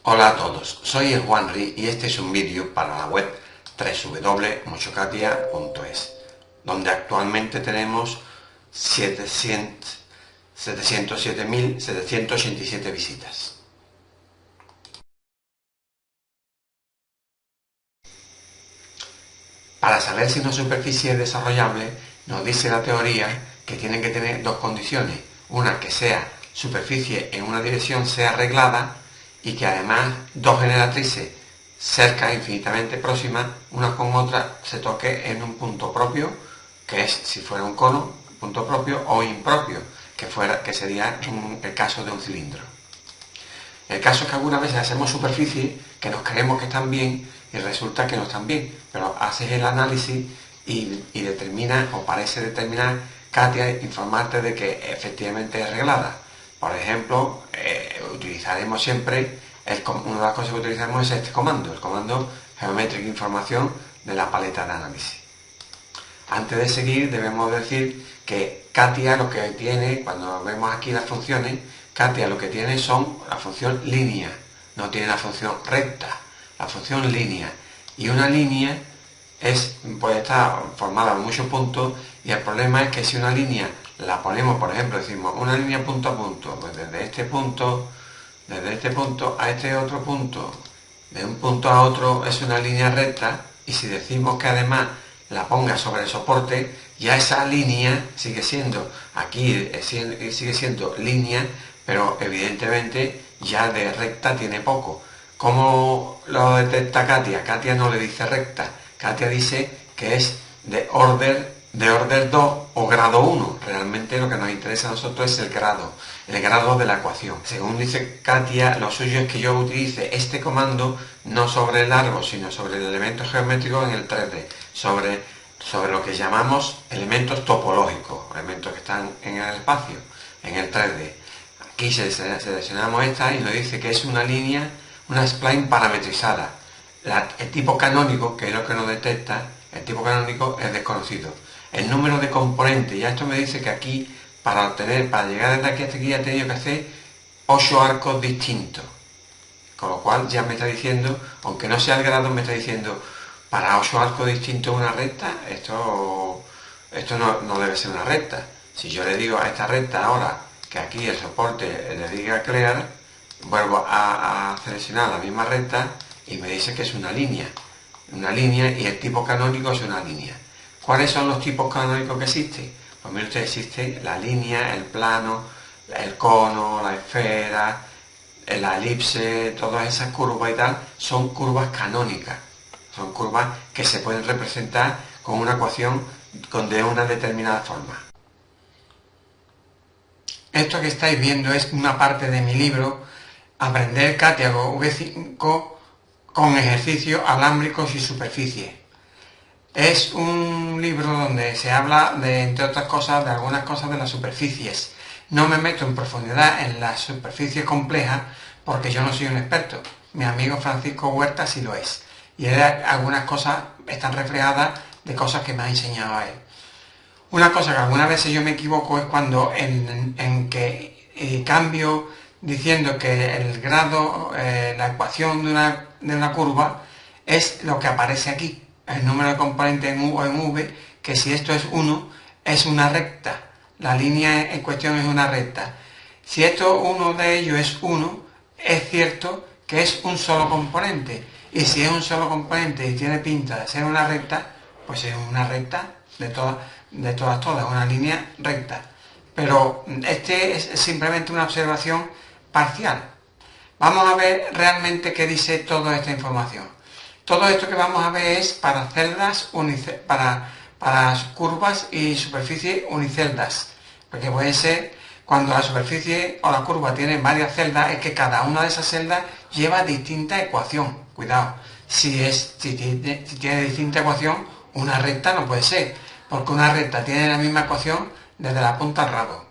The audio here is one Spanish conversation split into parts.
Hola a todos, soy el Juanri y este es un vídeo para la web www.mochocatia.es, donde actualmente tenemos 707.787 visitas. Para saber si una superficie es desarrollable, nos dice la teoría que tienen que tener dos condiciones. Una, que sea superficie en una dirección sea reglada y que además dos generatrices cerca, infinitamente próximas, una con otra, se toque en un punto propio, que es, si fuera un cono, punto propio, o impropio, que sería el caso de un cilindro. El caso es que algunas veces hacemos superficies que nos creemos que están bien y resulta que no están bien, pero haces el análisis y determina, o parece determinar, Katia, informarte de que efectivamente es reglada. Por ejemplo, utilizaremos siempre, una de las cosas que utilizamos es este comando, el comando Geometric Información de la paleta de análisis. Antes de seguir debemos decir que Katia lo que tiene, cuando vemos aquí las funciones, Katia lo que tiene son la función línea, no tiene la función recta, la función línea. Y una línea puede estar formada por muchos puntos y el problema es que si una línea la ponemos, por ejemplo, decimos una línea punto a punto, pues desde este punto a este otro punto, de un punto a otro es una línea recta, y si decimos que además la ponga sobre el soporte, ya esa línea sigue siendo, sigue siendo línea, pero evidentemente ya de recta tiene poco. ¿Cómo lo detecta Katia? Katia no le dice recta, Katia dice que es de orden 2 o grado 1. Realmente lo que nos interesa a nosotros es el grado de la ecuación. Según dice Katia, lo suyo es que yo utilice este comando no sobre el largo, sino sobre el elemento geométrico en el 3D, sobre lo que llamamos elementos topológicos, elementos que están en el espacio, en el 3D. Aquí seleccionamos esta y nos dice que es una línea, una spline parametrizada. El tipo canónico, que es lo que nos detecta, el tipo canónico es desconocido. El número de componentes, ya esto me dice que aquí, para llegar desde aquí hasta aquí, he tenido que hacer 8 arcos distintos. Con lo cual ya me está diciendo, aunque no sea el grado, me está diciendo, para 8 arcos distintos una recta, esto no debe ser una recta. Si yo le digo a esta recta ahora que aquí el soporte le diga clear, vuelvo a seleccionar la misma recta y me dice que es una línea y el tipo canónico es una línea. ¿Cuáles son los tipos canónicos que existen? Pues mire usted, existe la línea, el plano, el cono, la esfera, la elipse, todas esas curvas y tal, son curvas canónicas. Son curvas que se pueden representar con una ecuación de una determinada forma. Esto que estáis viendo es una parte de mi libro Aprender Katia V5 con ejercicios alámbricos y superficie. Es un libro donde se habla de, entre otras cosas, de algunas cosas de las superficies. No me meto en profundidad en las superficies complejas porque yo no soy un experto. Mi amigo Francisco Huerta sí lo es. Y algunas cosas están reflejadas de cosas que me ha enseñado a él. Una cosa que algunas veces yo me equivoco es cuando en que cambio diciendo que el grado, la ecuación de una curva es lo que aparece aquí, el número de componentes en U o en V, que si esto es 1, es una recta, la línea en cuestión es una recta. Si uno de ellos es 1, es cierto que es un solo componente, y si es un solo componente y tiene pinta de ser una recta, pues es una recta de todas, una línea recta. Pero este es simplemente una observación parcial. Vamos a ver realmente qué dice toda esta información. Todo esto que vamos a ver es para celdas, para curvas y superficies uniceldas. Porque puede ser, cuando la superficie o la curva tiene varias celdas, es que cada una de esas celdas lleva distinta ecuación. Cuidado, si tiene distinta ecuación, una recta no puede ser, porque una recta tiene la misma ecuación desde la punta al rabo.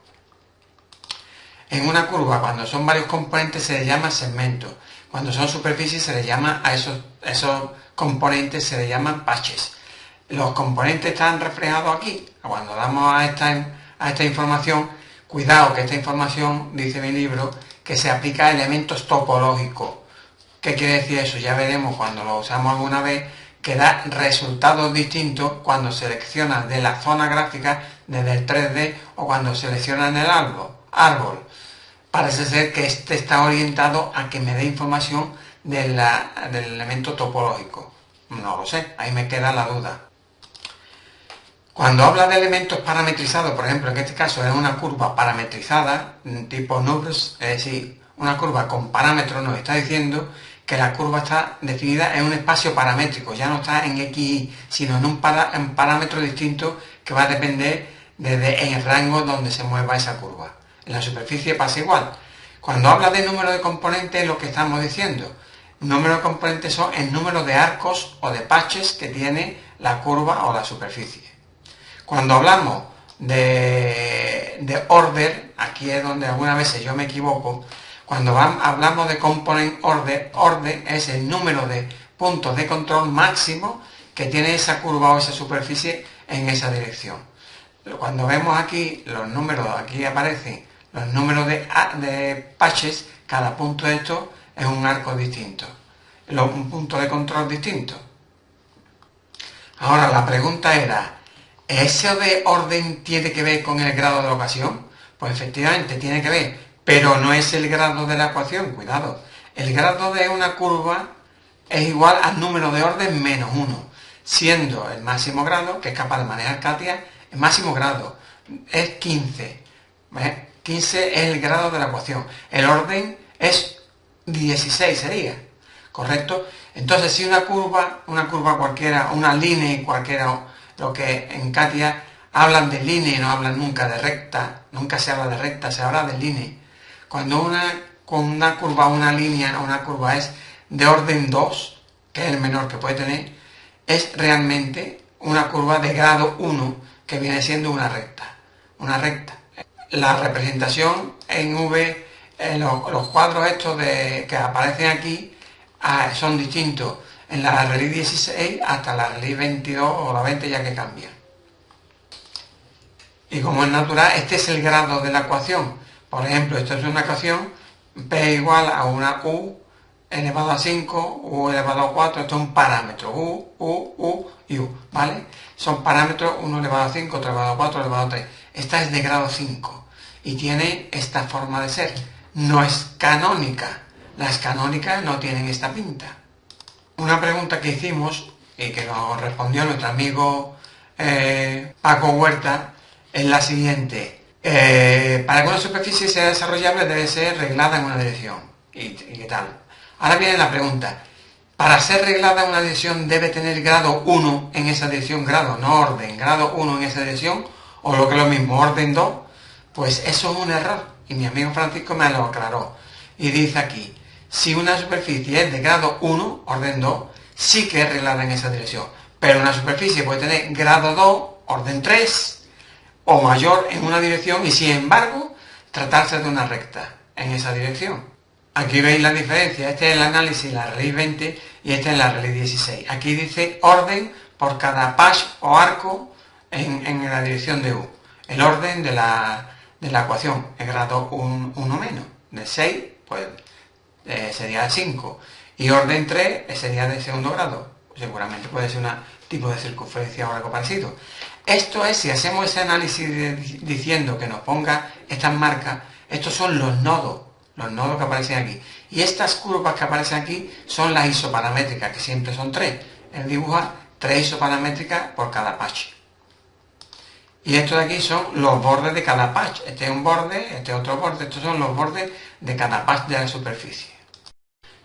En una curva, cuando son varios componentes, se les llama segmentos. Cuando son superficies, se les llama a esos componentes, se les llaman patches. Los componentes están reflejados aquí. Cuando damos a esta información, cuidado que esta información, dice mi libro, que se aplica a elementos topológicos. ¿Qué quiere decir eso? Ya veremos cuando lo usamos alguna vez, que da resultados distintos cuando seleccionas de la zona gráfica desde el 3D o cuando seleccionas en el árbol. Parece ser que este está orientado a que me dé información del elemento topológico. No lo sé, ahí me queda la duda. Cuando habla de elementos parametrizados, por ejemplo, en este caso es una curva parametrizada, tipo NURBS, es decir, una curva con parámetros, nos está diciendo que la curva está definida en un espacio paramétrico, ya no está en XY, sino en un parámetro distinto que va a depender en el rango donde se mueva esa curva. En la superficie pasa igual. Cuando habla de número de componentes, es lo que estamos diciendo. Número de componentes son el número de arcos o de patches que tiene la curva o la superficie. Cuando hablamos de order, aquí es donde algunas veces yo me equivoco, cuando hablamos de component order, order es el número de puntos de control máximo que tiene esa curva o esa superficie en esa dirección. Cuando vemos aquí los números, aquí aparecen los números de patches, cada punto de estos es un arco distinto, un punto de control distinto. Ahora la pregunta era, ¿ese de orden tiene que ver con el grado de la ecuación? Pues efectivamente tiene que ver, pero no es el grado de la ecuación, cuidado. El grado de una curva es igual al número de orden menos 1, siendo el máximo grado, que es capaz de manejar Katia, el máximo grado es 15. ¿Ves? 15 es el grado de la ecuación. El orden es 16 sería, ¿correcto? Entonces si una curva cualquiera, una línea cualquiera, lo que en Katia hablan de línea y no hablan nunca de recta, nunca se habla de recta, se habla de línea. Cuando con una curva, una línea, una curva es de orden 2, que es el menor que puede tener, es realmente una curva de grado 1, que viene siendo una recta. Una recta. La representación en V, los cuadros estos que aparecen aquí, son distintos en la Release 16 hasta la Release 22 o la 20 ya que cambian. Y como es natural, este es el grado de la ecuación. Por ejemplo, esto es una ecuación, P igual a una U elevado a 5, U elevado a 4, esto es un parámetro, U y U, ¿vale? Son parámetros, 1 elevado a 5, otro elevado a 4, elevado a 3. Esta es de grado 5 y tiene esta forma de ser. No es canónica. Las canónicas no tienen esta pinta. Una pregunta que hicimos y que nos respondió nuestro amigo Paco Huerta es la siguiente. Para que una superficie sea desarrollable debe ser reglada en una dirección. ¿Y qué tal? Ahora viene la pregunta. Para ser reglada en una dirección debe tener grado 1 en esa dirección, grado, no orden, grado 1 en esa dirección, o lo que es lo mismo, orden 2. Pues eso es un error. Y mi amigo Francisco me lo aclaró. Y dice aquí, si una superficie es de grado 1, orden 2, sí que es reglada en esa dirección. Pero una superficie puede tener grado 2, orden 3, o mayor en una dirección y sin embargo tratarse de una recta en esa dirección. Aquí veis la diferencia, este es el análisis, la Release 20 y este es la Release 16. Aquí dice orden por cada patch o arco en la dirección de U. El orden de la ecuación es grado 1 menos, de 6 pues sería 5 y orden 3 sería de segundo grado, seguramente puede ser un tipo de circunferencia o algo parecido. Esto es, si hacemos ese análisis diciendo que nos ponga estas marcas, estos son los nodos que aparecen aquí. Y estas curvas que aparecen aquí son las isoparamétricas, que siempre son 3. Él dibuja 3 isoparamétricas por cada patch. Y estos de aquí son los bordes de cada patch. Este es un borde, este es otro borde. Estos son los bordes de cada patch de la superficie.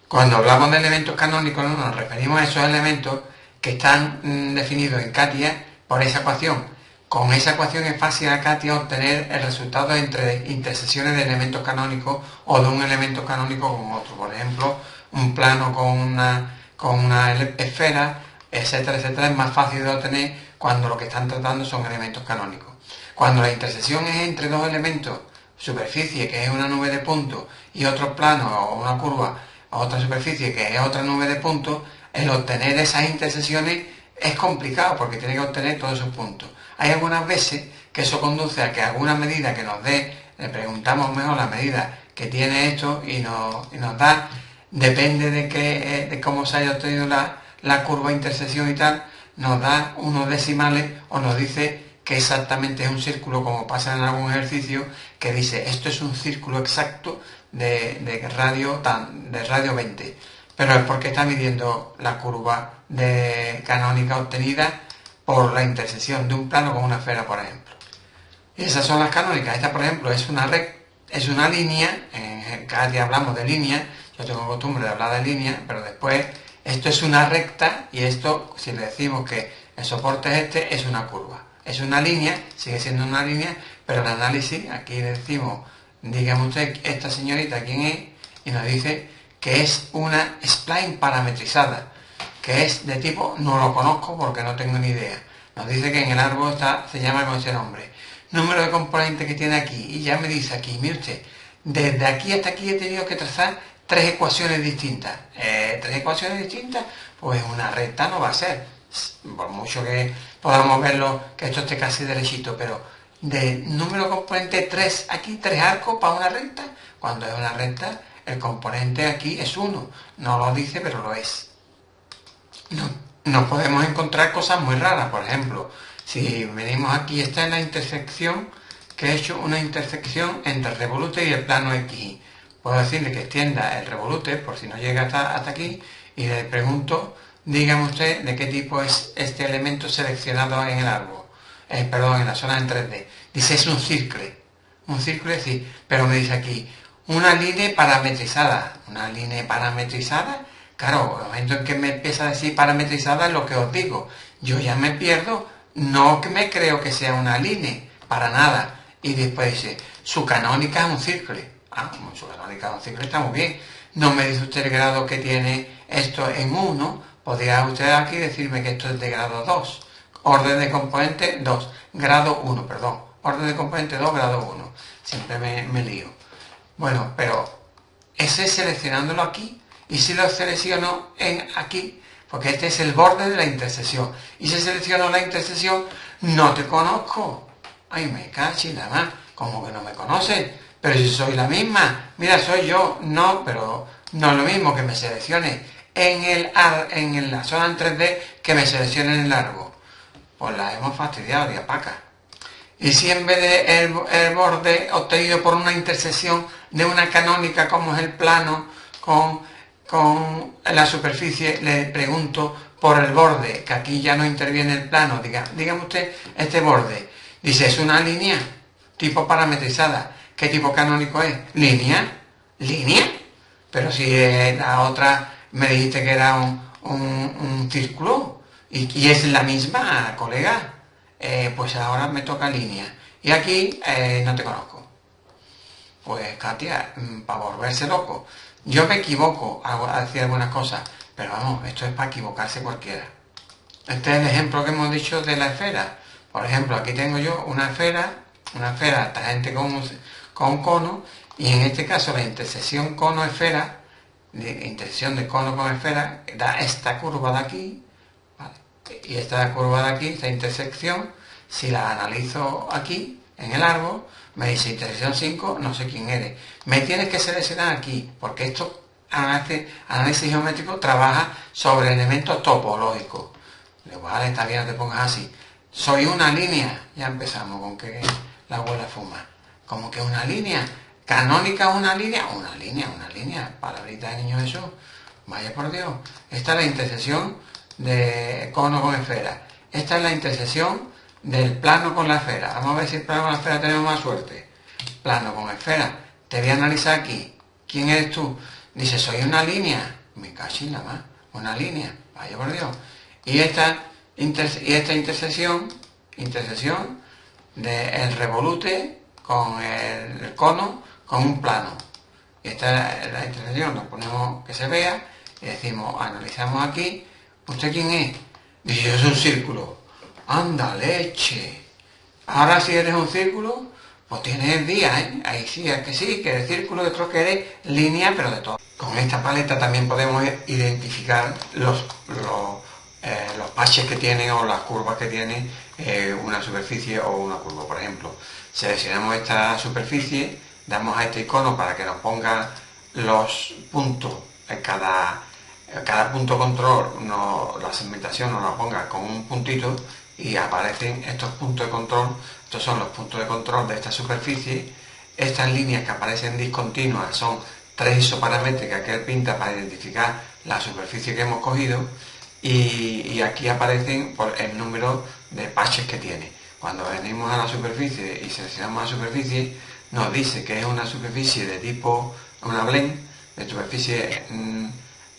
Cuando hablamos de elementos canónicos, nos referimos a esos elementos que están definidos en Katia por esa ecuación. Con esa ecuación es fácil a Katia obtener el resultado entre intersecciones de elementos canónicos o de un elemento canónico con otro. Por ejemplo, un plano con una esfera, etcétera, etcétera, es más fácil de obtener cuando lo que están tratando son elementos canónicos. Cuando la intersección es entre dos elementos, superficie, que es una nube de puntos, y otro plano o una curva, o otra superficie, que es otra nube de puntos, el obtener esas intersecciones es complicado porque tiene que obtener todos esos puntos. Hay algunas veces que eso conduce a que alguna medida que nos dé, le preguntamos mejor la medida que tiene esto y nos da depende de cómo se haya obtenido la curva intersección y tal, nos da unos decimales o nos dice que exactamente es un círculo, como pasa en algún ejercicio, que dice esto es un círculo exacto de radio 20. Pero es porque está midiendo la curva canónica obtenida por la intersección de un plano con una esfera, por ejemplo. Y esas son las canónicas. Esta, por ejemplo, es una línea. Cada día hablamos de línea. Yo tengo costumbre de hablar de línea, pero después esto es una recta y esto, si le decimos que el soporte es este, es una curva. Es una línea, sigue siendo una línea, pero el análisis, aquí le decimos, dígame usted, esta señorita quién es, y nos dice que es una spline parametrizada, que es de tipo, no lo conozco porque no tengo ni idea. Nos dice que en el árbol se llama con ese nombre. Número de componentes que tiene aquí, y ya me dice aquí, mire usted, desde aquí hasta aquí he tenido que trazar 3 ecuaciones distintas. 3 ecuaciones distintas, pues una recta no va a ser, por mucho que podamos verlo, que esto esté casi derechito, pero de número de componentes 3 aquí, 3 arcos para una recta, cuando es una recta, el componente aquí es 1, no lo dice, pero lo es. No podemos encontrar cosas muy raras, por ejemplo, si venimos aquí, esta es la intersección, que he hecho una intersección entre el revolute y el plano X. Puedo decirle que extienda el revolute, por si no llega hasta aquí, y le pregunto, dígame usted de qué tipo es este elemento seleccionado en el árbol, perdón, en la zona en 3D. Dice, es un círculo, sí, pero me dice aquí, una línea parametrizada, claro, el momento en que me empieza a decir parametrizada es lo que os digo, yo ya me pierdo, no que me creo que sea una línea, para nada, y después dice, su canónica es un círculo. Como su canónica es un círculo, está muy bien. No me dice usted el grado que tiene esto en 1, podría usted aquí decirme que esto es de grado 2. Orden de componente 2, grado 1, perdón. Orden de componente 2, grado 1. Siempre me lío. Bueno, pero ese seleccionándolo aquí, y si lo selecciono aquí, porque este es el borde de la intersección, y si selecciono la intersección, no te conozco. Ay, me cachi nada más, como que no me conoces, pero si soy la misma, mira, soy yo, no, pero no es lo mismo que me seleccione en la zona en 3D que me seleccione en el árbol. Pues la hemos fastidiado de apaca. Y si en vez de el borde obtenido por una intersección de una canónica como es el plano con la superficie, le pregunto por el borde, que aquí ya no interviene el plano, dígame usted este borde. Dice, es una línea tipo parametrizada. ¿Qué tipo canónico es? ¿Línea? Pero si la otra me dijiste que era un círculo y es la misma, colega, pues ahora me toca línea. Y aquí no te conozco. Pues Katia, para volverse loco. Yo me equivoco a decir algunas cosas, pero vamos, esto es para equivocarse cualquiera. Este es el ejemplo que hemos dicho de la esfera. Por ejemplo, aquí tengo yo una esfera tangente con un cono, y en este caso la intersección cono-esfera, intersección de cono con esfera, da esta curva de aquí, ¿vale? Y esta curva de aquí, esta intersección, si la analizo aquí, en el árbol, me dice intersección 5, no sé quién eres. Me tienes que seleccionar aquí, porque esto, análisis geométrico, trabaja sobre elementos topológicos. Vale, está bien, no te pongas así. Soy una línea, ya empezamos con que la abuela fuma. Como que una línea, canónica una línea, palabrita de niño eso. Vaya por Dios. Esta es la intersección de cono con esfera. Esta es la intersección del plano con la esfera. Vamos a ver si el plano con la esfera tenemos más suerte. Plano con esfera. Te voy a analizar aquí. ¿Quién eres tú? Dice, soy una línea. Me cacho nada más. Una línea. Vaya por Dios. Y esta intersección del revolute con el cono con un plano. Y esta es la intersección, nos ponemos que se vea y decimos, analizamos aquí, ¿usted quién es? Dice, es un círculo. Anda, leche. Ahora si eres un círculo, pues tienes el día, ¿eh? Ahí sí, es que sí, que el círculo de otro que eres línea, pero de todo. Con esta paleta también podemos identificar los baches que tiene o las curvas que tiene una superficie o una curva. Por ejemplo, seleccionamos esta superficie, damos a este icono para que nos ponga los puntos cada punto control, la segmentación nos la ponga con un puntito y aparecen estos puntos de control. Estos son los puntos de control de esta superficie. Estas líneas que aparecen discontinuas son 3 isoparamétricas que él pinta para identificar la superficie que hemos cogido, y aquí aparecen por el número de patches que tiene. Cuando venimos a la superficie y seleccionamos la superficie, nos dice que es una superficie de tipo, una blend, de superficie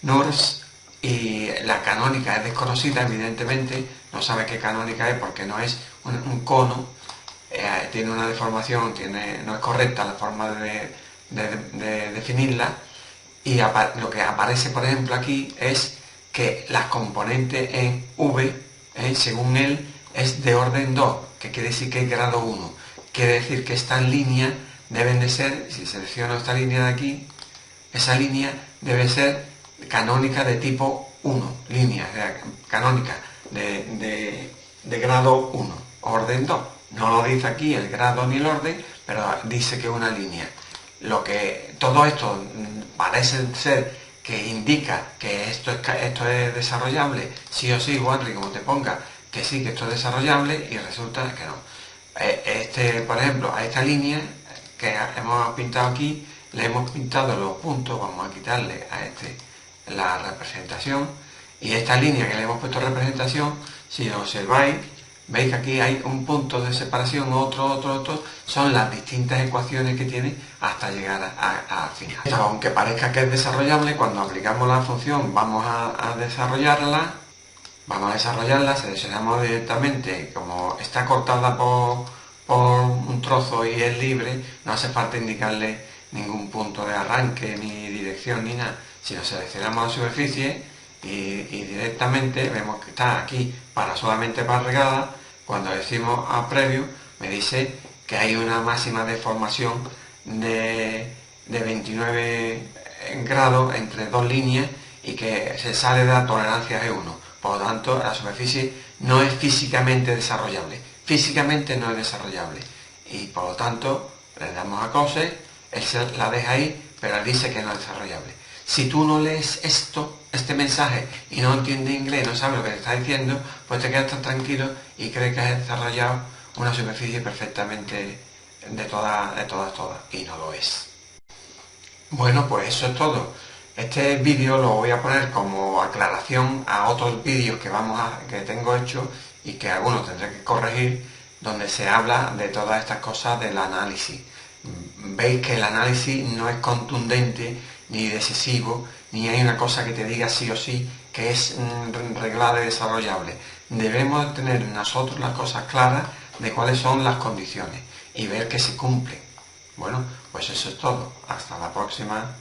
NURBS, y la canónica es desconocida, evidentemente, no sabe qué canónica es porque no es un cono, tiene una deformación, no es correcta la forma de definirla, y lo que aparece, por ejemplo, aquí es que las componentes en V, según él, es de orden 2, que quiere decir que es grado 1. Quiere decir que estas líneas deben de ser, si selecciono esta línea de aquí, esa línea debe ser canónica de tipo 1, línea canónica de grado 1, orden 2. No lo dice aquí el grado ni el orden, pero dice que es una línea. Todo esto parece ser que indica que esto es desarrollable, sí o sí, Wanry, como te ponga, que sí, que esto es desarrollable, y resulta que no. Por ejemplo, a esta línea que hemos pintado aquí, le hemos pintado los puntos, vamos a quitarle a la representación, y esta línea que le hemos puesto representación, si lo observáis, veis que aquí hay un punto de separación, otro, son las distintas ecuaciones que tiene hasta llegar al final. Aunque parezca que es desarrollable, cuando aplicamos la función vamos a desarrollarla, seleccionamos directamente, como está cortada por un trozo y es libre, no hace falta indicarle ningún punto de arranque, ni dirección, ni nada, sino seleccionamos la superficie y directamente vemos que está aquí solamente para regada. Cuando decimos a preview, me dice que hay una máxima deformación de 29 grados entre dos líneas y que se sale de la tolerancia G1. Por lo tanto, la superficie no es físicamente desarrollable. Físicamente no es desarrollable. Y por lo tanto, le damos a cose, él la deja ahí, pero él dice que no es desarrollable. Si tú no lees este mensaje y no entiendes inglés, no sabes lo que te está diciendo, pues te quedas tan tranquilo y crees que has desarrollado una superficie perfectamente de todas, y no lo es. Bueno, pues eso es todo. Este vídeo lo voy a poner como aclaración a otros vídeos que tengo hecho y que algunos tendré que corregir, donde se habla de todas estas cosas del análisis. Veis que el análisis no es contundente ni decisivo, ni hay una cosa que te diga sí o sí que es reglada y desarrollable. Debemos tener nosotros las cosas claras de cuáles son las condiciones y ver que se cumplen. Bueno, pues eso es todo. Hasta la próxima.